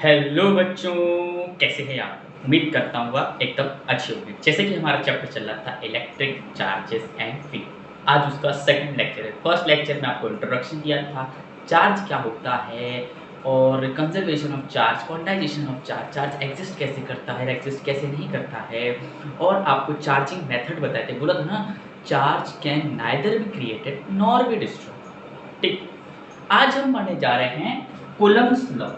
Hello बच्चों, कैसे हैं आप? उम्मीद करता हूँ आप एकदम अच्छे होंगे। जैसे कि हमारा चैप्टर चल रहा था इलेक्ट्रिक चार्जेस एंड फील्ड। आज उसका सेकंड लेक्चर है। फर्स्ट लेक्चर में आपको इंट्रोडक्शन दिया था, चार्ज क्या होता है और conservation of charge, quantization of charge, charge exist कैसे करता है, एग्जिस्ट कैसे नहीं करता है, और आपको चार्जिंग मेथड बताए थे। बोला था ना, charge can neither be created nor be destroyed. ठीक, आज हम पढ़ने जा रहे हैं कूलम्ब्स लॉ।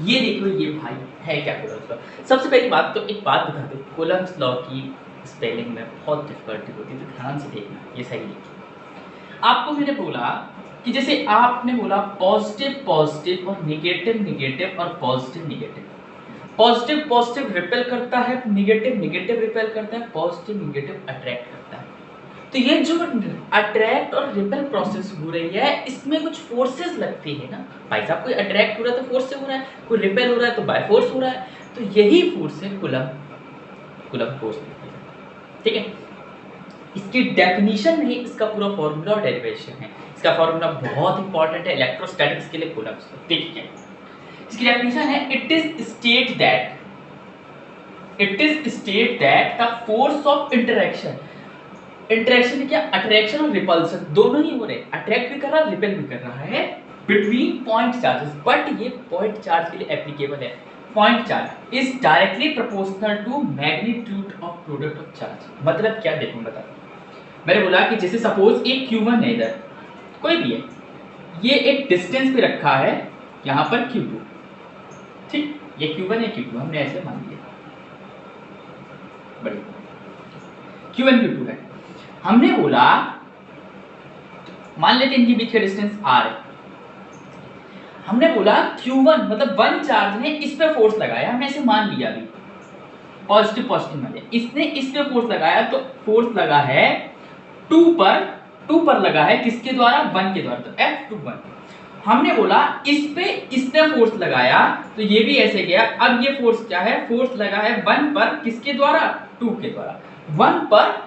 ये देखो, ये भाई है क्या कूलम्ब्स लॉ। सबसे पहली बात तो एक बात बता दो, कूलम्ब्स लॉ की स्पेलिंग में बहुत डिफिकल्टी होती है, तो ध्यान से देखना, ये सही लिखिए। आपको मैंने बोला कि जैसे आपने बोला पॉजिटिव पॉजिटिव और निगेटिव निगेटिव और positive negative. Positive positive repel करता है, निगेटिव निगेटिव रिपेल करता है, पॉजिटिव निगेटिव अट्रैक्ट करता है। तो ये जो अट्रैक्ट और रिपेल प्रोसेस हो रही है, इसमें कुछ फोर्सेस लगती है ना भाई साहब। कोई अट्रैक्ट हो रहा है तो फोर्स से हो रहा है, कोई रिपेल हो रहा है तो बाय फोर्स हो रहा है। तो यही फोर्स है कूलम्ब फोर्स। ठीक है, इसकी डेफिनेशन नहीं, इसका पूरा फॉर्मूला और डेरिवेशन है। इसका फॉर्मूला बहुत इंपॉर्टेंट है इलेक्ट्रोस्टैटिक्स के लिए, कूलम्ब्स। ठीक है, इसकी डेफिनेशन है it is state that the force of interaction. Interaction क्या, अट्रैक्शन और रिपल्सन दोनों ही हो रहे हैं, अट्रैक्ट भी कर रहा है, रिपेल भी कर रहा है बिटवीन पॉइंट चार्जेस। बट ये पॉइंट चार्ज के लिए एप्लीकेबल है। Point charge is directly proportional to magnitude of product of charge. मतलब क्या, देखो बता, मैंने बोला कि जैसे सपोज एक Q1 है, इधर कोई भी है, ये एक डिस्टेंस पे रखा है, यहां पर Q2। ठीक, ये Q1 है, Q2 हमने ऐसे मान लिया, बढ़िया। Q1 Q2 है, हमने बोला मान लेते हैं इनके बीच का डिस्टेंस r है। हमने बोला Q1 मतलब वन चार्ज ने इस पे फोर्स लगाया, हमने ऐसे मान लिया अभी, पॉजिटिव पॉजिटिव मान लिया, इसने इस पे फोर्स लगाया, तो फोर्स लगा है 2 पर लगा है, किसके द्वारा, 1 के द्वारा, तो F21। हमने बोला इस पे इसने फोर्स लगाया, तो ये भी ऐसे गया। अब ये फोर्स क्या है, फोर्स लगा है 1 पर, किसके द्वारा, 2 के द्वारा, 1 पर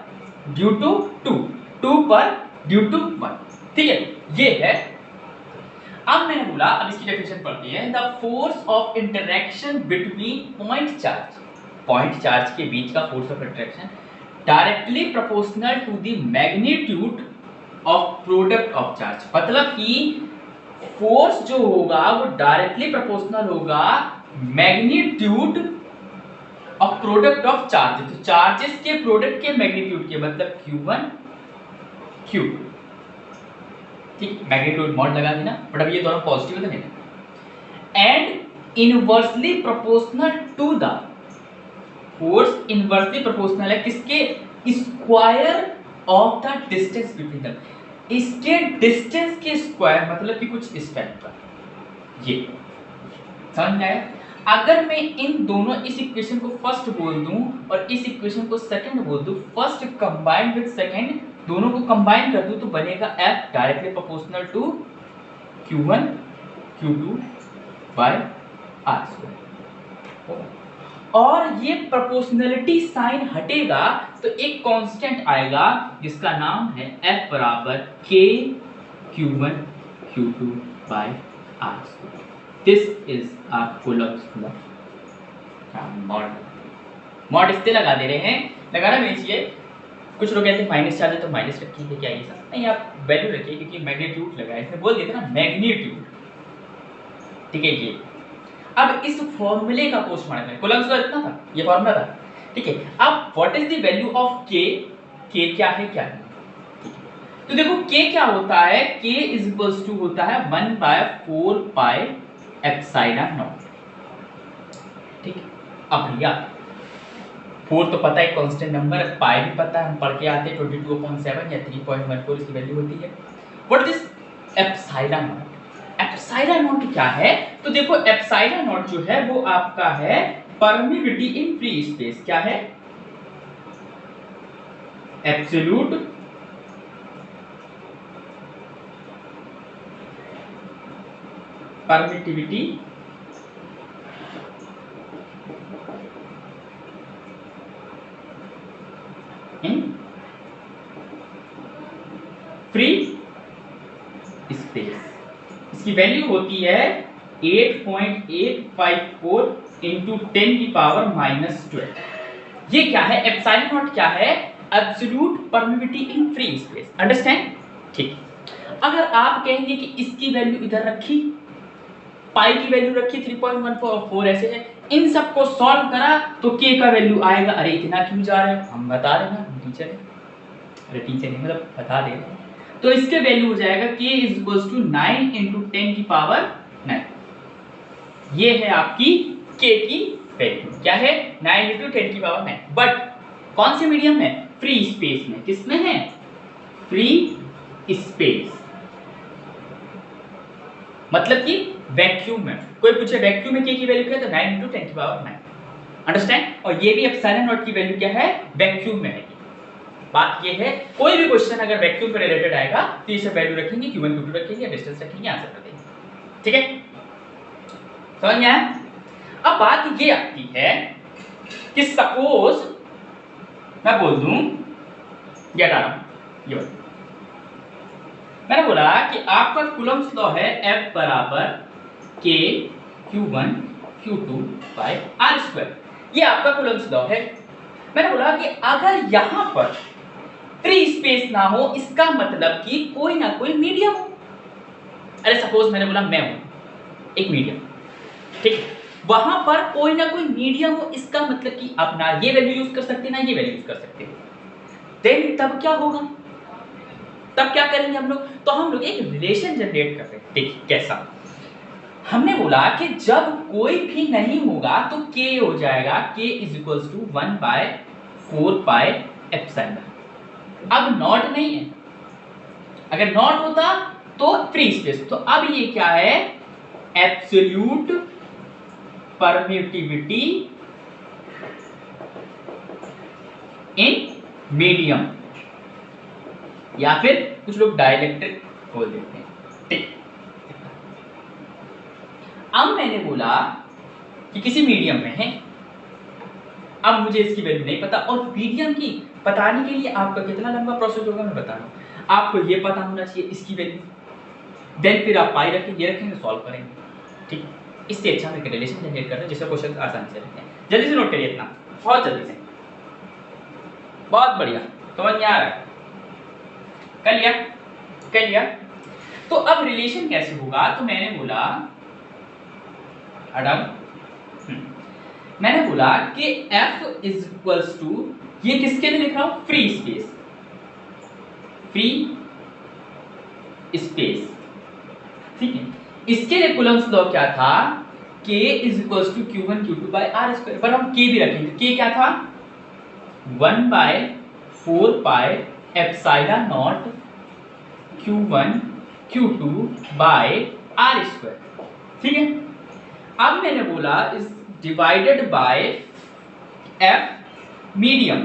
ड्यू टू 2, 2 पर ड्यू टू 1। ठीक है, ये है। अब मैंने बोला, अब इसकी डेफिनेशन पढ़ते हैं, the force of interaction between point charge के बीच का force of interaction directly proportional to the magnitude of product of charge. मतलब कि फोर्स जो होगा वो डायरेक्टली प्रोपोर्शनल होगा magnitude of product of charge. तो चार्जेस के प्रोडक्ट के मैग्नीट्यूड के, मतलब Q1 Q2। ठीक, मैग्नीट्यूड मॉड लगा देना, बट अब ये दोनों पॉजिटिव है ना। And inversely proportional to the force, inversely proportional है किसके, square of the distance between them. इसके डिस्टेंस के स्क्वायर, मतलब कि कुछ इस टाइप का। ये समझ में आया? अगर मैं इन दोनों, इस इक्वेशन को फर्स्ट बोल दूं और इस इक्वेशन को सेकंड बोल दूं, फर्स्ट कंबाइंड विद सेकंड, दोनों को कंबाइन कर दूं, तो बनेगा F directly proportional to Q1 Q2 by R²। और ये प्रोपोर्शनलिटी साइन हटेगा तो एक कांस्टेंट आएगा जिसका नाम है F बराबर K Q1 Q2 by R²। This is our Coulomb's law. Mod इससे लगा दे रहे हैं, लगाना नहीं चाहिए। कुछ लोग कहते हैं माइनस चार्ज है तो माइनस रखिए, क्या ये सब नहीं, आप वैल्यू रखिए, क्योंकि मैग्नीट्यूड लगा है, इसमें बोल दिया था ना मैग्नीट्यूड। ठीक है, ये अब इस फॉर्मूले का पोस्टमार्टम है, कूलम्ब्स लॉ इतना था, ये फॉर्मूला था। ठीक है, अब what is the value of K, K क्या है, क्या नहीं। तो देखो K क्या होता है, K इज इक्वल्स टू होता है 1/4 पाई एप्सिलॉन नॉट। ठीक, अब भैया 4 तो पता है कांस्टेंट नंबर है, पाई भी पता है, हम पढ़ के आते हैं 22/7 या 3.14 इसकी वैल्यू होती है। What is epsilon not? Epsilon not क्या है, तो देखो एप्सिलॉन नॉट जो है वो आपका है परमिटिविटी इन फ्री स्पेस। क्या है, absolute permittivity in free space. इसकी वैल्यू होती है 8.854 इंटू 10⁻⁻12। ये क्या है? एप्सिलॉन नॉट क्या है? Absolute permittivity in free space. Understand? ठीक। अगर आप कहेंगे कि इसकी वैल्यू इधर रखी, पाई की वैल्यू रखी 3.14 ऐसे है, इन सबको सॉल्व करा तो k का वैल्यू आएगा। अरे इतना क्यों जा रहे हैं? हम बता रहे ना, टीचर है। अरे टीचर नहीं, मतलब बता दे रहे। तो इसके वैल्यू हो जाएगा k = 9 × 10⁻⁹। ये है आपकी k की वैल्यू। क्या है? 9 × 10⁹। बट कौन से मीडियम में? फ्री स्पेस में। किसमें है? फ्री स्पेस, मतलब कि वैक्यूम में। कोई पूछे वैक्यूम में k की वैल्यू क्या है, तो 9 × 10⁹। अंडरस्टैंड? और ये भी एप्सिलॉन नॉट की वैल्यू क्या है? वैक्यूम में है। बात ये है, कोई भी क्वेश्चन अगर वैक्यूम पे रिलेटेड आएगा तो इसे वैल्यू रखेंगे, q1 q2 रखेंगे, डिस्टेंस रखेंगे, आंसर कर देंगे। ठीक है, समझ में आया? अब बात ये आती है कि सपोज मैं बोल दूं, ये हटा रहा हूं, ये बोल, मैंने बोला कि आपका कूलम्ब्स लॉ है F = K Q1 Q2 / R²। ये आपका कूलम्ब्स लॉ है। मैंने बोला कि अगर यहां पर फ्री स्पेस ना हो, इसका मतलब कि कोई ना कोई मीडियम हो। अरे सपोज मैंने बोला मैं हूं एक मीडियम, ठीक, वहां पर कोई ना कोई मीडियम हो, इसका मतलब कि आप ना ये वैल्यू यूज कर सकते ना ये वैल्यू यूज कर सकते। देन तब क्या होगा? तब क्या करेंगे हम लोग? तो हम लोग एक रिलेशन जनरेट कर रहे हैं। देखिए कैसा, हमने बोला कि जब कोई भी नहीं होगा तो k हो जाएगा k = 1/4πε। अब नॉट नहीं है, अगर नॉट होता तो फ्री स्पेस। तो अब ये क्या है? एब्सोल्यूट परमिटिविटी इन मीडियम, या फिर कुछ लोग डाइलेक्ट्रिक बोल देते हैं। ठीक, अब मैंने बोला कि किसी मीडियम में है। अब मुझे इसकी वैल्यू नहीं पता, और मीडियम की बताने के लिए आपका कितना लंबा प्रोसेस होगा मैं बता रहा हूं। आपको ये पता होना चाहिए इसकी वैल्यू, देन फिर आप पाई रखेंगे, ये रखेंगे, सॉल्व करेंगे। ठीक, इससे अच्छा हम एक रिलेशन जनरेट कर रहे हैं जिससे क्वेश्चन आसानी से रहते हैं। जल्दी से नोट करिए इतना, बहुत जल्दी से, बहुत बढ़िया, समझ में आ रहा है? कर लिया? कर लिया? तो अब रिलेशन कैसे होगा? तो मैंने बोला मैंने बोला कि F = ये किसके लिए लिख रहा हूं? फ्री स्पेस, फ्री स्पेस, ठीक है। इसके लिए कूलम्ब्स लॉ क्या था? K = Q1 Q2 / R²। पर हम K भी रखेंगे। K क्या था? 1/4πε0 Q1 Q2 / R²। ठीक है। अब मैंने बोला इस डिवाइडेड बाय F मीडियम,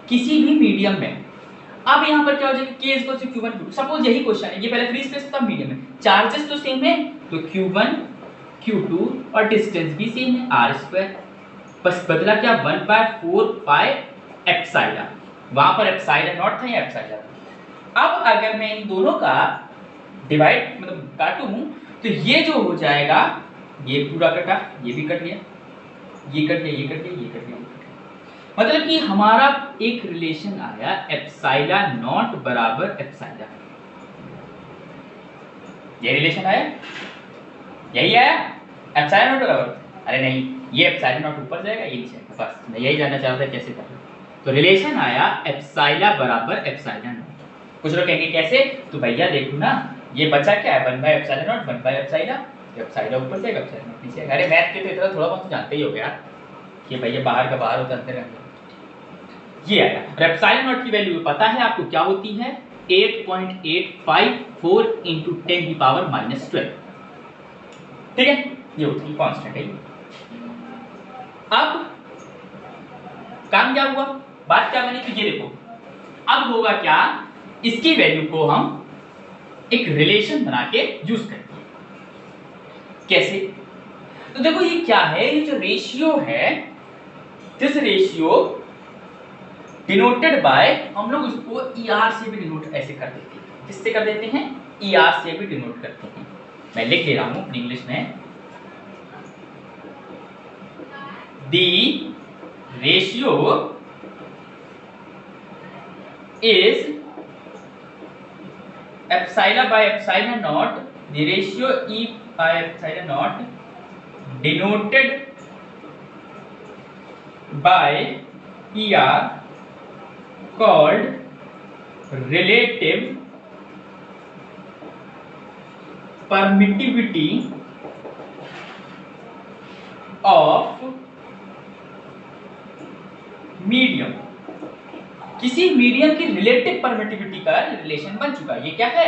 किसी भी मीडियम में। अब यहां पर क्या हो जाएगा? K = Q1 Q2। सपोज यही क्वेश्चन है, ये पहले फ्री स्पेस था, मीडियम में, चार्जेस तो सेम है, तो Q1 Q2 और डिस्टेंस भी सेम है R²। बस बदला क्या? 1/4πε। वहां पर एप्सिलॉन नॉट था, या एप्सिलॉन। अब अगर मैं इन दोनों का डिवाइड मतलब काटूं तो ये जो हो जाएगा, ये पूरा कटा, ये भी कट गया, ये कट गया, ये कट गया, ये कट गया। मतलब कि हमारा एक रिलेशन आया एप्सिलॉन नॉट बराबर एप्सिलॉन। ये रिलेशन आया, यही आया एप्सिलॉन नॉट बराबर। अरे नहीं, ये एप्सिलॉन नॉट ऊपर जाएगा, ये नीचे आएगा। बस मैं यही जानना चाहता था कैसे करें। तो रिलेशन आया एप्सिलॉन बराबर एप्सिलॉन नॉट। कुछ लोग कहेंगे कैसे? तो भैया देखो ना, ये बचा क्या है? 1/ε0 1/ε। एप्सिलॉन ऊपर जाएगा, एप्सिलॉन नॉट नीचे आएगा। अरे मैथ के तो इतना थोड़ा बहुत जानते ही हो गया कि भैया बाहर का बाहर होता, अंदर अंदर। ये आया। और एप्सिलॉन नॉट की वैल्यू पता है आपको क्या होती है? 8.854 × 10⁻⁻12। ठीक है, ये होती है, कांस्टेंट है। अब काम क्या हुआ? बात क्या बनी? तो ये देखो, अब होगा क्या? इसकी वैल्यू को हम एक रिलेशन बना के यूज करेंगे। कैसे? तो देखो ये क्या है? ये जो रेशियो है, दिस रेशियो डिनोटेड बाय, हम लोग उसको ER से भी डिनोट ऐसे कर देते हैं। किससे कर देते हैं? ER से भी डिनोट करते हैं। मैं लिख दे रहा हूं अपनी इंग्लिश में, the ratio is epsilon by epsilon not, the ratio E by epsilon not denoted by ER called relative permittivity of medium. किसी मीडियम की रिलेटिव परमिटिविटी का रिलेशन बन चुका है। ये क्या है?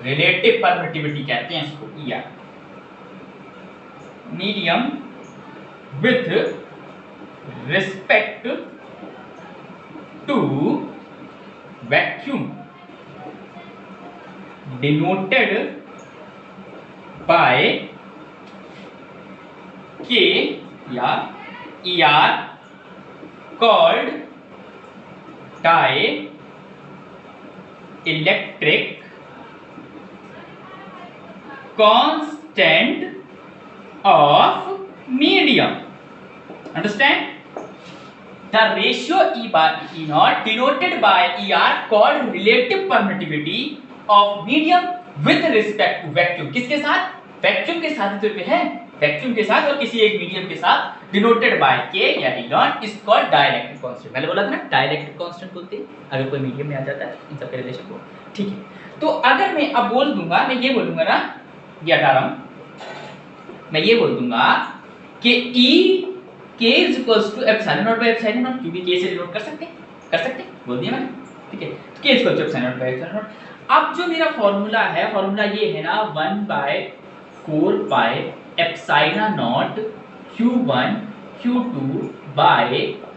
रिलेटिव परमिटिविटी कहते हैं इसको, ER। Medium with respect to vacuum denoted by K या ER called dielectric constant of medium. Understand? The ratio E by E naught denoted by ER called relative permittivity of medium with respect to vacuum। किसके साथ? Vacuum के साथ जो है, vacuum के साथ और किसी एक मीडियम के साथ डिनोटेड बाय K या E naught is called dielectric constant. मैंने बोला था ना डाइलेक्ट्रिक कांस्टेंट बोलते हैं अगर कोई मीडियम में आ जाता है इन सब के रिलेशन को। ठीक है, तो अगर मैं अब बोल दूंगा, मैं ये बोलूंगा ना, ये हटा रहा हूं, मैं ये बोल दूंगा कि E K is equals to epsilon naught by epsilon naught, क्योंकि K से डिनोट कर सकते हैं, बोल दिया मैंने। ठीक है, तो K is equals to epsilon naught by epsilon naught। अब जो मेरा फॉर्मूला है, फॉर्मूला ये है ना 1/4 पाई epsilon naught Q1 Q2 by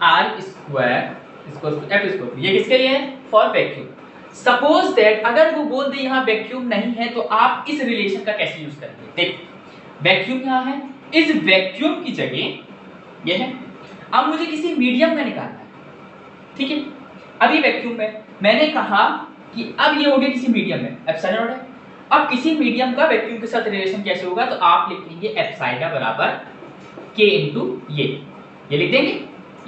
R square equals to F square। ये किसके लिए है? For vacuum. सपोज दैट अगर वो बोल दे यहाँ वैक्यूम नहीं है तो आप इस रिलेशन का कैसे यूज करेंगे? देख, वैक्यूम यहाँ है, इस वैक्यूम की जगह ये है। अब मुझे किसी मीडियम में निकालना है, ठीक है, अभी वैक्यूम में मैंने कहा कि अब ये हो गया किसी मीडियम में, एप्सिलॉन नॉट है। अब किसी मीडियम का वैक्यूम के साथ रिलेशन कैसे होगा? तो आप लिख लेंगे एप्सिलॉन बराबर K इनटू ये लिख देंगे,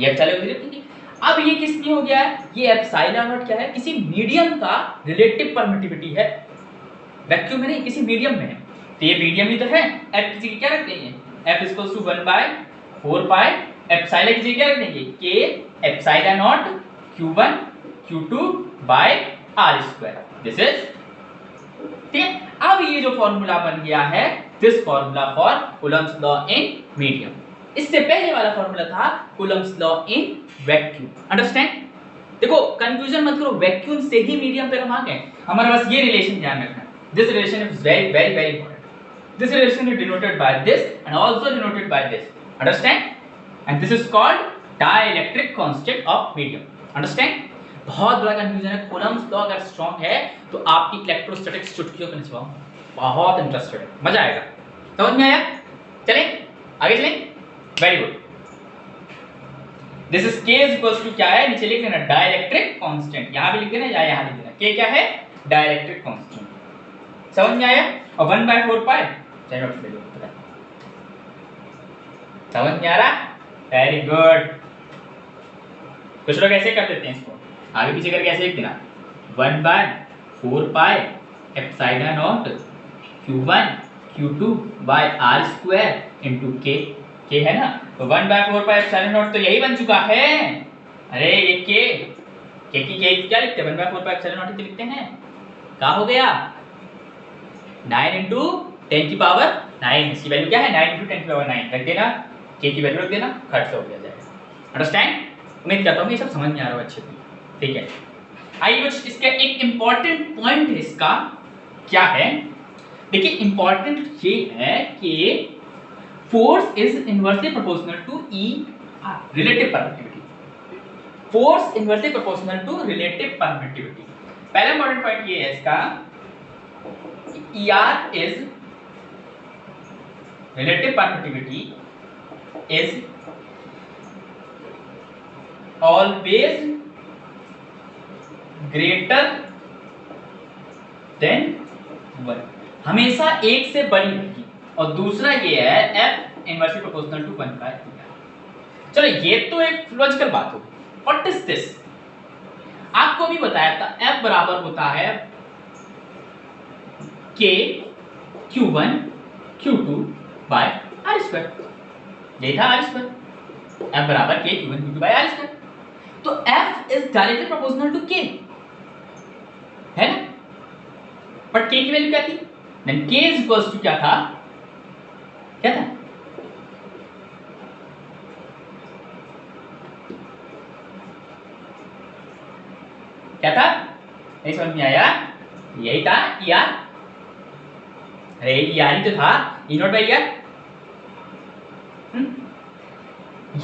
ये एप्सिलॉन लिख देंगे। अब ये किस में हो गया है? ये एप्सिलॉन नॉट क्या है? किसी मीडियम का रिलेटिव परमिटिविटी है, वैक्यूम में नहीं, किसी मीडियम में है, तो ये मीडियम ही तो है। F किसी की क्या रख देंगे? F equals to 1/4 pi epsilon की जगह क्या रख देंगे? K epsilon naught Q1 Q2 by R square. This is ठीक है। अब ये जो फॉर्मूला बन गया है, this formula for Coulomb's law in medium. इससे पहले वाला फॉर्मूला था Coulomb's law in vacuum. Understand? देखो कंफ्यूजन मत करो, वैक्यूम से ही मीडियम पे हम आ गए। हमारे पास ये रिलेशन ध्यान रखना, this relation is very very very important. This relation is denoted by this and also denoted by this. Understand? And this is called dielectric constant of medium. Understand? बहुत बड़ा कंफ्यूजन है। कूलम्स लॉ अगर strong है तो आपकी electrostatics चुटकियों पे नचवाऊं, बहुत इंटरेस्टेड है, मजा आएगा। समझ में आया? चलें आगे चलें। Very good. This is K is equals to क्या है? नीचे लिख देना डाइलेक्ट्रिक कांस्टेंट, यहां भी लिख देना या यहां लिख देना। K क्या है? Dielectric constant. समझ में आया? और 1/4 पाई चलो नोट ले लो, समझ में आ रहा? Very good. कुछ लोग ऐसे कर देते हैं इसको, आगे पीछे करके ऐसे लिख देना 1/4 pi epsilon naught Q1 Q2 by R square into K है ना, तो 1/4 पाई एप्सिलॉन नॉट तो यही बन चुका है। अरे ये K की क्या लिखते हैं? 1/4 पाई एप्सिलॉन नॉट लिखते हैं। क्या हो गया? 9 इंटू 10 की पावर 9, इसकी वैल्यू क्या है? 9 इंटू 10 की पावर 9 रख देना, K की वैल्यू रख देना, खर्च हो गया जाएगा। अंडरस्टैंड? उम्मीद करता हूँ ये सब समझ में आ रहा है अच्छे से। ठीक है, आइए इसका एक इंपॉर्टेंट पॉइंट है, इसका क्या है? देखिए इंपॉर्टेंट ये है कि force is inversely proportional to E relative permittivity. Force inversely proportional to relative permittivity. पहला इंपॉर्टेंट पॉइंट ये है इसका, ER is relative permittivity is always greater than 1। हमेशा एक से बड़ी होगी, और दूसरा ये है f inversely proportional to 1 by. चलो ये तो एक लॉजिकल बात होगी। What is this? आपको भी बताया था f बराबर होता है k q1 q2 by r square. यही था r स्क्वायर, f बराबर k q1 q2 by r square. तो f is directly proportional to k, है ना? बट k की वैल्यू क्या थी? Then k is equals to क्या था? क्या था? क्या था? नहीं समझ में आया? यही था ER। अरे ER ही तो था, E नॉट बाई ER।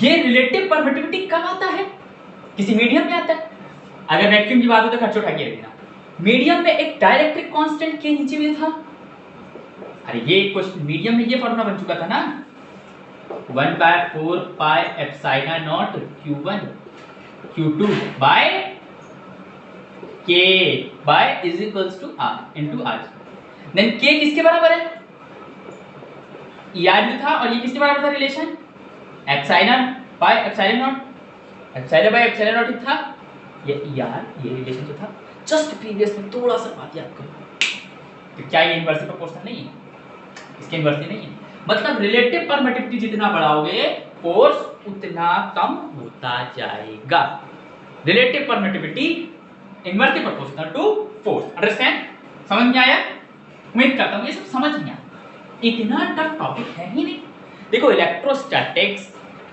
ये रिलेटिव परमिटिविटी कब आता है? किसी मीडियम में आता है। अगर वैक्यूम की बात हो तो खर्च उठा के रखना। मीडियम में एक डाइलेक्ट्रिक कांस्टेंट के नीचे भी था। अरे ये क्वेश्चन मीडियम में ये फॉर्मूला बन चुका था ना, 1/4 pi epsilon naught q1 q2 by k by is equals to r into r। Then k किसके बराबर है? ER जो था, और ये किसके बराबर था relation? Epsilon by epsilon not, epsilon by epsilon not था ये ER, ये रिलेशन जो था। जस्ट प्रीवियस में थोड़ा सा बात याद करो। तो क्या ये इनवर्सली प्रोपोर्शनल नहीं है? इसके इनवर्सली नहीं है। मतलब रिलेटिव परमिटिविटी जितना बढ़ाओगे फोर्स उतना कम होता जाएगा। Relative permittivity inversely proportional to force. Understand? समझ में आया? उम्मीद करता हूं ये सब समझ में आया। इतना टफ टॉपिक है ही नहीं। देखो इलेक्ट्रोस्टैटिक्स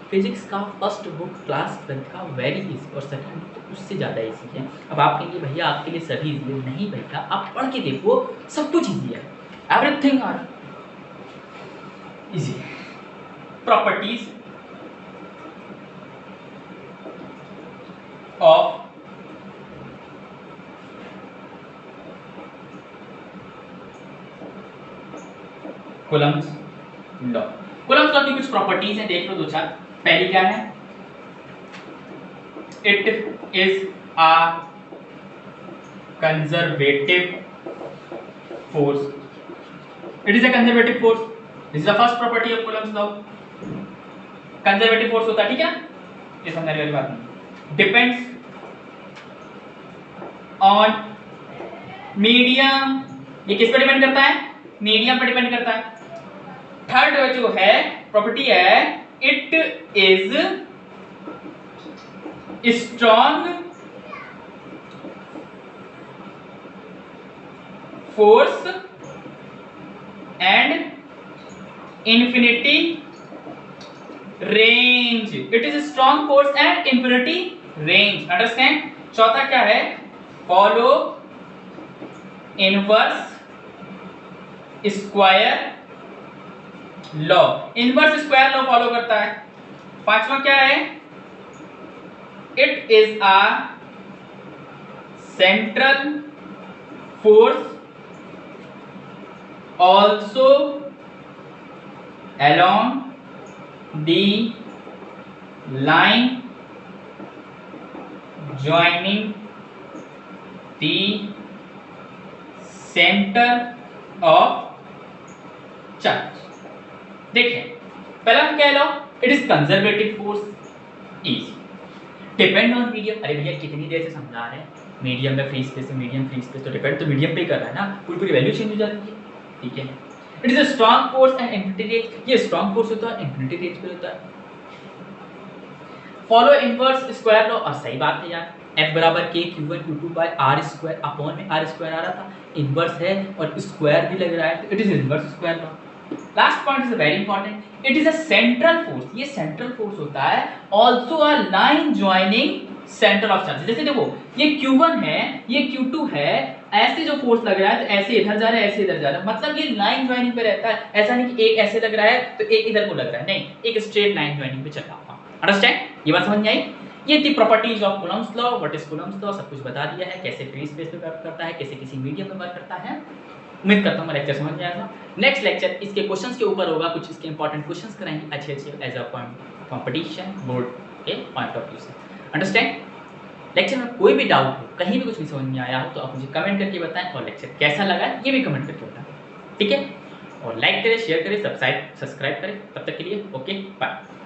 फिजिक्स का फर्स्ट बुक क्लास 12 का वेरी इजी, और सेकंड तो उससे ज़्यादा इजी है। अब आप कहेंगे भैया आपके लिए सभी इजी है। नहीं भैया, आप पढ़ के देखो, सब कुछ इजी है। Everything are easy. Properties of Coulomb's law. Coulomb's law की कुछ प्रॉपर्टीज हैं, देख लो दो चार। पहली क्या है? It is a conservative force. It is a conservative force. This is the first property of Coulomb's law. Conservative force होता है, ठीक है, ये समझने वाली बात नहीं। Depends on medium. ये किस पर डिपेंड करता है? मीडियम पर डिपेंड करता है। थर्ड जो है प्रॉपर्टी है, it is strong force and infinity range. It is strong force and infinity range. Understand? चौथा क्या है? Follow inverse square law. Inverse square law follow करता है। पांचवा क्या है? It is a central force also along the line joining the center of charge। देखिए पहला क्या लो? It is conservative force is depend on medium. अरे भैया कितनी देर से समझा रहे हैं, मीडियम में फ्री स्पेस है, मीडियम फ्री स्पेस, तो डिपेंड तो मीडियम पे ही कर रहा है ना, पूरी वैल्यू चेंज हो जाती है, ठीक है। It is a strong force and infinity range. ये स्ट्रॉन्ग फोर्स होता है, इंफिनिटी रेंज पे होता है। फॉलो इनवर्स स्क्वायर लॉ, और सही बात है यार, f बराबर k q1 q2 by r square, upon में r स्क्वायर आ रहा था, इनवर्स है और स्क्वायर भी लग रहा है, तो it is inverse square law. Last point is very important, it is a central force. ये सेंट्रल फोर्स होता है, also a line joining centre of charge. जैसे देखो ये q1 है, ये q2 है, ऐसे जो फोर्स लग रहा है तो ऐसे इधर जा रहा है, ऐसे इधर जा रहा है, मतलब ये लाइन जॉइनिंग पे रहता है। ऐसा नहीं कि एक ऐसे लग रहा है तो एक इधर को लग रहा है, नहीं, एक स्ट्रेट लाइन जॉइनिंग पे चल रहा होगा। अंडरस्टैंड? ये बात समझ में आई? ये थी properties of Coulomb's law. What is Coulomb's law सब कुछ बता दिया है, कैसे फ्री स्पेस पे वर्क करता है, कैसे किसी मीडियम में वर्क करता है। उम्मीद करता हूं लेक्चर समझ में आया। नेक्स्ट लेक्चर इसके क्वेश्चंस के ऊपर होगा, कुछ इसके इंपॉर्टेंट क्वेश्चंस कराएंगे अच्छे एज अ कंपटीशन बोर्ड के पॉइंट ऑफ व्यू से। अंडरस्टैंड? लेक्चर में कोई भी डाउट हो, कहीं भी कुछ भी समझ में आया हो तो आप मुझे कमेंट करके बताएं, और लेक्चर कैसा लगा ये भी कमेंट करके बताएं। ठीक है, और लाइक करें, शेयर करें, सब्सक्राइब करें। तब तक के लिए ओके बाय।